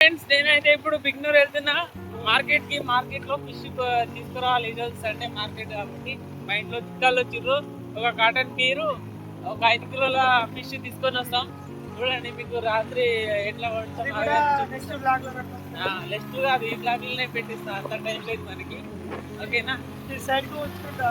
Friends నేనైతే ఇప్పుడు బిగ్నూర్ వెళ్తున్నా మార్కెట్ లో ఫిష్ తీసుకురావాలి. ఈరోజు సండే మార్కెట్ కాబట్టి మా ఇంట్లో చుట్టాలు వచ్చిర్రు. ఒక కాటన్ పీరు, ఒక 5 కిలోల ఫిష్ తీసుకొని వస్తాం. చూడండి మీకు రాత్రి ఎట్లా నెక్స్ట్ కాదు ఈ బ్లాగ్ లోనే పెట్టిస్తా. అంత టైం లేదు మనకి. ఓకేనా, సైడ్ కు వచ్చుకుంటా.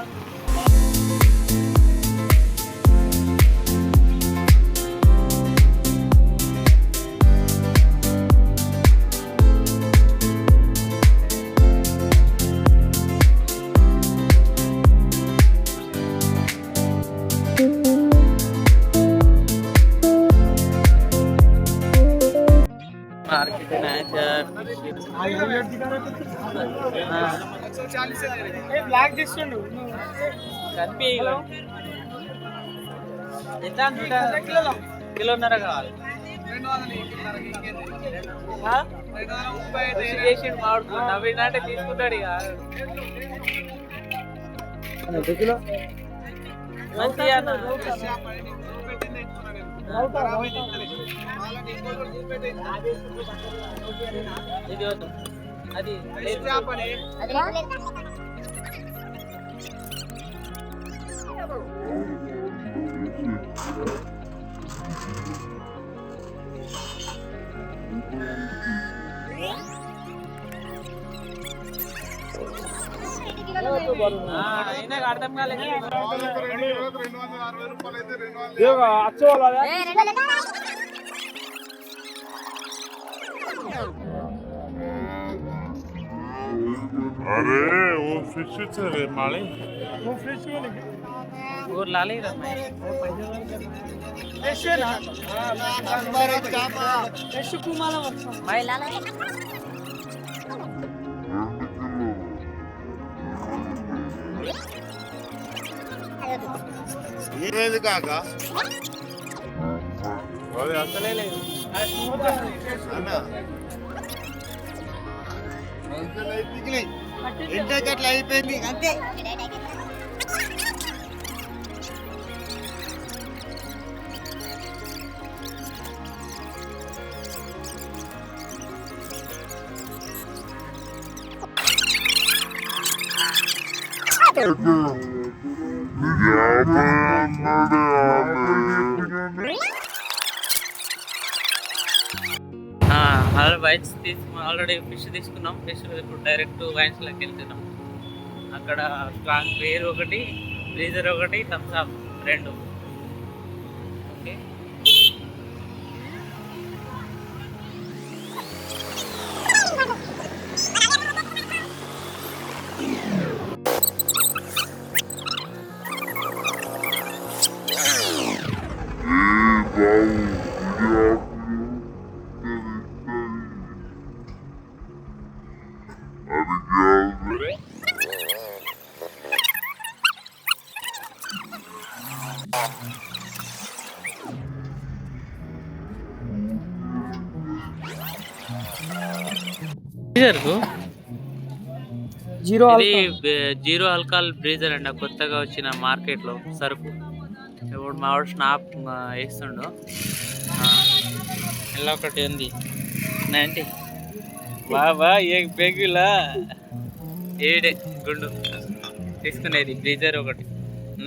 కిలోన్నర కావాలి. నవ్విందంటే తీసుకుంటాడు ఇక మంచిగా. ఇది అది అయినా అర్థం కాలేదు. अरे वो फिश से रे माले वो फिश वाले वो लाले रहा ऐसे ना ऐसे कुमाला भाई लाला ये काका अरे असले ले అన్నా ఇంటర్కట్లు అయిపోయింది అంతే. వైన్స్ ఆల్రెడీ ఫిష్ తీసుకున్నాం. ఫిష్ ఇప్పుడు డైరెక్ట్ వైన్స్లోకి వెళ్తున్నాం. అక్కడ స్ట్రాంగ్ బీర్ ఒకటి, బ్రీజర్ ఒకటి, Thums Up 2. Okay, zero alcohol breezer అండి, కొత్తగా వచ్చిన మార్కెట్లో సరుకు. ఇప్పుడు మా వాడు స్నాప్ వేస్తుండు. ఇలా ఒకటి ఉంది 90 బాబా ఏ బెగులా ఏడే గుండు తీసుకునేది. బ్రీజర్ ఒకటి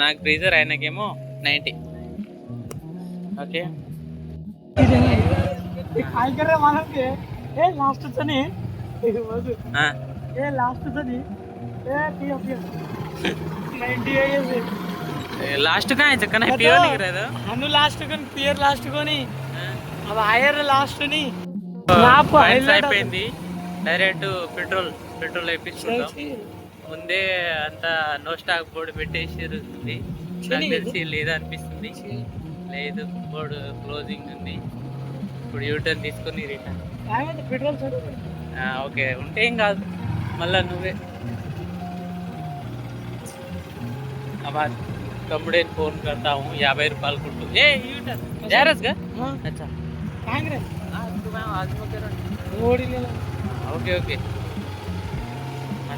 నాకు బ్రీజర్, ఆయనకేమో 90. ఓకే, लास्ट का है चक्कर है पियर नहीं रहा हम लास्ट कन पियर लास्ट को नहीं अब हायर लास्ट नहीं నాకు హైలైట్ అయిపోయింది. డైరెక్ట్ పెట్రోల్ వేపిస్తుంటాం. ముందే అంతా నో స్టాక్ బోర్డు పెట్టేసారు. నాకు తెలిసి లేదనిపిస్తుంది. లేదు, బోర్డు క్లోజింగ్ ఉంది. ఇప్పుడు యూటర్న్ తీసుకొని రిటర్న్. ఓకే, ఉంటే ఏం కాదు, మళ్ళా నువ్వే. अब कमड़े फोन करता हूँ 50 रुपये कुट्टू ए यूटर जैरस का अच्छा कांग्रेस मैं आज में कर ओडी ले ओके ओके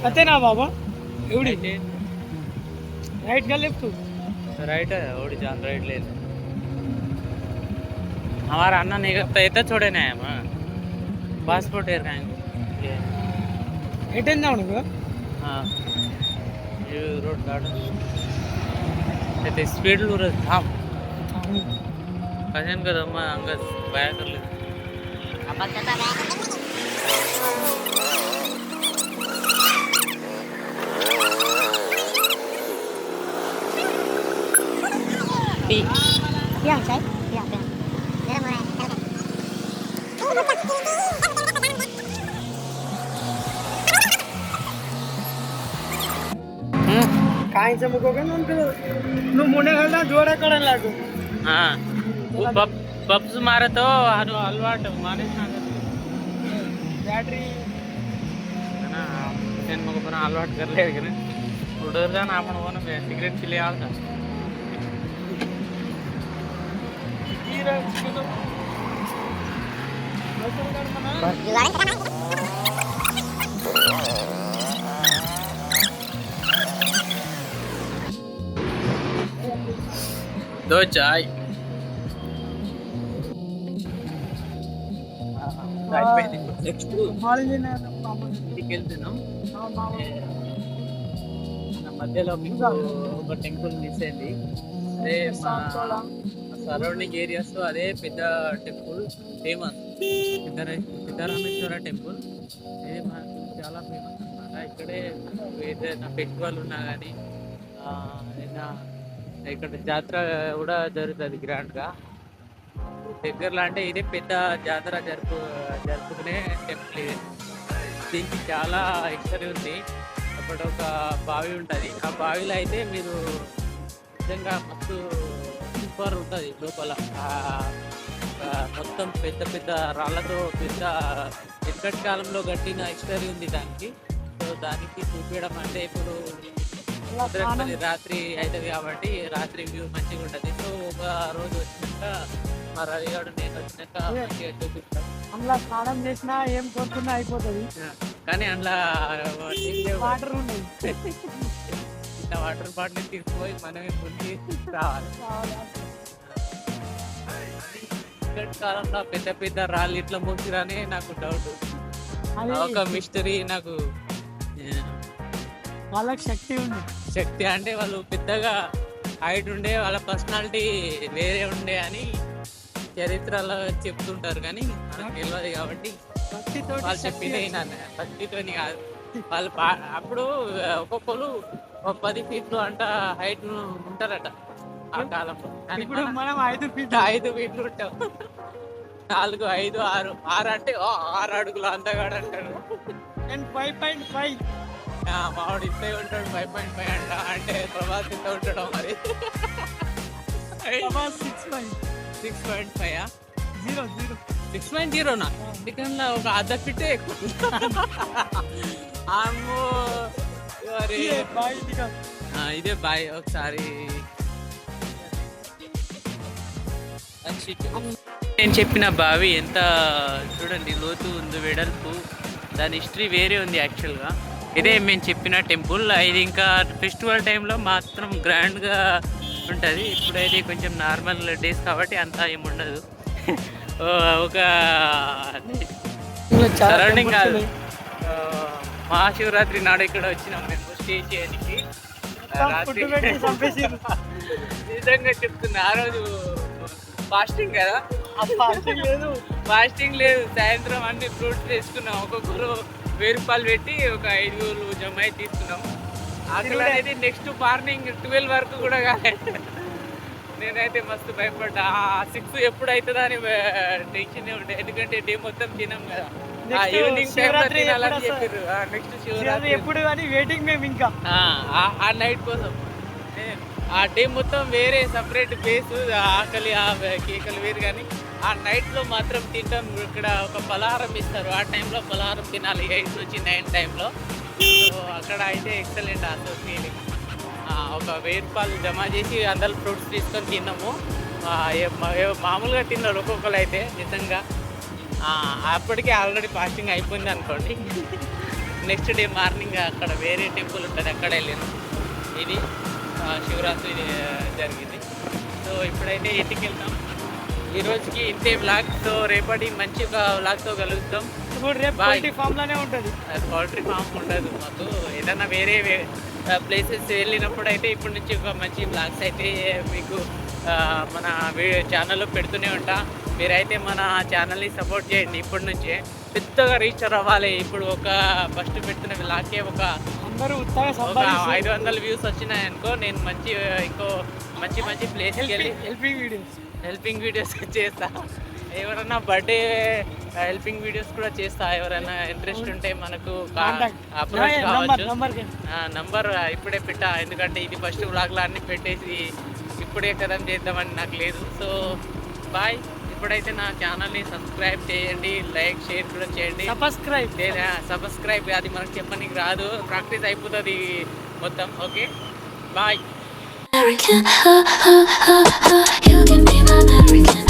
अते ना बाबा एवढी राइट का लेफ्ट राइट है ओडी जान राइट ले हमारा अन्ना नहीं करता ये तो छोड़े ना हम पासपोर्ट है ये ఎటెన్ నువ్వు हाँ ये रोड गार्डन అయితే స్పీడ్లు థామ్ కజన్ కదమ్మా అంగ భయ కర్లేదు Bilang say? Bilang. Bilang mo na. काहींचं मुख का नंतर నువ్వు మునే వెళ్ళా జోడ కడన్ లాగు పబ్స్ మారతో అలవాటు మానేసిన బ్యాటరీ నేను మాకు పని అలవాటు కర్లేదు కానీ ఉడర్గా నా మన పోన సిగరెట్ పిల్లి ఆల్తా दो चाय నెక్స్ట్ ఇంటికి వెళ్తున్నాం మన మధ్యలో మీకు ఒక టెంపుల్ మిస్ అయింది అదే మా సరౌండింగ్ ఏరియాస్ లో అదే పెద్ద టెంపుల్ ఫేమస్ సిద్ధరామేశ్వర టెంపుల్ ఇది మనకు చాలా ఫేమస్ అన్నమాట ఇక్కడే ఏదైనా ఫెస్టివల్ ఉన్నా కానీ ఇక్కడ జాతర కూడా జరుగుతుంది గ్రాండ్గా దగ్గరలో అంటే ఇదే పెద్ద జాతర జరుపుకునే టెంపుల్ ఇది దీనికి చాలా హిస్టరీ ఉంది అక్కడ ఒక బావి ఉంటుంది ఆ బావిలో అయితే మీరు నిజంగా మస్తు సూపర్ ఉంటుంది లోపల మొత్తం పెద్ద పెద్ద రాళ్ళతో పెద్ద వెనకటి కాలంలో కట్టిన హిస్టరీ ఉంది దానికి సో దానికి చూపించడం అంటే ఇప్పుడు రాత్రి అవుతుంది కాబట్టి రాత్రి వ్యూ మంచిగా ఉంటుంది సో ఒక రోజు వచ్చినాక మా రవిగాడు నేను వచ్చినాక మంచిగా చూపిస్తాం అందులో స్నానం చేసినా ఏం కోరుకున్నా అయిపోతుంది కానీ అందులో వాటర్ ఉన్నాయి ఇంత వాటర్ బాటిల్ తీసుకుపోయి మనమే ముందు రావాలి ఇక్కడి కాలంలో పెద్ద పెద్ద రాళ్ళు ఇట్లా ముంచిరానే నాకు డౌట్ ఒక మిస్టరీ నాకు వాళ్ళకి శక్తి ఉంది శక్తి అంటే వాళ్ళు పెద్దగా హైట్ ఉండే వాళ్ళ పర్సనాలిటీ వేరే ఉండే అని చరిత్రలో చెప్తుంటారు కానీ మనకు తెలియదు కాబట్టి వాళ్ళు చెప్పిన భక్తితోని కాదు వాళ్ళు అప్పుడు ఒక్కొక్కరు 10 ఫీట్లు అంట హైట్ ఉంటారట ఆ కాలంలో కానీ ఇప్పుడు మనం 5 ఫీట్లు ఉంటాం 4, 5, 6 అంటే 6 అడుగులు అందగాడు అంటాడు నేను 5.5 మావాడు ఇంతే ఉంటాడు 5.5 అంట అంటే ప్రభాస్ ఇంత ఉంటాడు మరి 6.5 6.0నా ఇక్కడ ఒక అర్ధ ఫిట్టే ఎక్కువ అమ్మో ఇదే బాయ్ ఒకసారి నేను చెప్పిన బావి ఎంత చూడండి లోతు ఉంది వెడల్పు దాని హిస్టరీ వేరే ఉంది యాక్చువల్గా ఇదే మేము చెప్పిన టెంపుల్ ఇది ఇంకా ఫెస్టివల్ టైంలో మాత్రం గ్రాండ్గా ఉంటుంది ఇప్పుడైతే కొంచెం నార్మల్ డేస్ కాబట్టి అంతా ఏముండదు ఒక సరౌండింగ్ కాదు మహాశివరాత్రి నాడు ఇక్కడ వచ్చినాం మేము స్టే చేయడానికి నిజంగా చెప్తున్నా ఆ రోజు ఫాస్టింగ్ కదా ఫాస్టింగ్ లేదు సాయంత్రం అన్ని ఫ్రూట్స్ వేసుకున్నాం ఒక్కొక్కరు 1000 రూపాయలు పెట్టి ఒక 5 జమ అయి తీసుకున్నాం అక్కడ అనేది నెక్స్ట్ మార్నింగ్ 12 వరకు కూడా కాలేదు నేనైతే మస్తు భయపడ్డా 6 ఎప్పుడు అవుతుందా అని టెన్షన్ ఉండే ఎందుకంటే డే మొత్తం తినాం కదా ఈవినింగ్ టైంలో తినాలని చెప్పారు నెక్స్ట్ శివరాత్రి ఎప్పుడు కానీ వెయిటింగ్ మేము ఇంకా ఆ నైట్ కోసం ఆ డే మొత్తం వేరే సపరేట్ ప్లేస్ ఆకలి ఆ కేకలు వేరు కానీ ఆ నైట్లో మాత్రం తింటాం ఇక్కడ ఒక పలహారం ఇస్తారు ఆ టైంలో పలహారం తినాలి 8 నుంచి 9 టైంలో సో అక్కడ అయితే ఎక్సలెంట్ అసలు ఫీలింగ్ ఒక 1000 రూపాయలు జమ చేసి అందరు ఫ్రూట్స్ తీసుకొని తిన్నాము మామూలుగా తిన్నారు ఒక్కొక్కరు అయితే నిజంగా అప్పటికే ఆల్రెడీ ఫాస్టింగ్ అయిపోయింది అనుకోండి నెక్స్ట్ డే మార్నింగ్ అక్కడ వేరే టెంపుల్ ఉంటుంది అక్కడ వెళ్ళాను ఇది శివరాత్రి జరిగింది సో ఇప్పుడైతే ఇంటికి వెళ్తాం ఈరోజుకి ఇంతే వ్లాగ్ సో రేపటి మంచి ఒక వ్లాగ్తో కలుగుతాం ఇప్పుడు రేపు Bye. పౌల్ట్రీ ఫామ్ లోనే ఉంటుంది. పౌల్ట్రీ ఫామ్ ఉండదు మాకు. ఏదైనా వేరే ప్లేసెస్ వెళ్ళినప్పుడు అయితే ఇప్పటి నుంచి ఒక మంచి బ్లాగ్స్ అయితే మీకు మన ఛానల్లో పెడుతూనే ఉంటా. మీరైతే మన ఛానల్ని సపోర్ట్ చేయండి. ఇప్పటి నుంచే పెద్దగా రీచ్ అవ్వాలి. ఇప్పుడు ఒక ఫస్ట్ పెడుతున్న బ్లాగ్కే ఒక అందరూ ఉత్తగా 500 వ్యూస్ వచ్చినాయనుకో, నేను ఇంకో మంచి ప్లేస్కి వెళ్ళి హెల్పింగ్ వీడియోస్ చేస్తా. ఎవరైనా బర్త్డే హెల్పింగ్ వీడియోస్ కూడా చేస్తా. ఎవరైనా ఇంట్రెస్ట్ ఉంటే మనకు అప్రోచ్ కావచ్చు. నంబర్ ఇప్పుడే పెట్టా, ఎందుకంటే ఇది ఫస్ట్ వ్లాగ్లో అన్ని పెట్టేసి ఇప్పుడే కథం చేద్దామని నాకు లేదు. So bye. ఇప్పుడైతే నా ఛానల్ని సబ్స్క్రైబ్ చేయండి, లైక్ షేర్ కూడా చేయండి. సబ్స్క్రైబ్ అది మనకు చెప్పడానికి రాదు, ప్రాక్టీస్ అయిపోతుంది మొత్తం. Okay bye. American, you can be my American.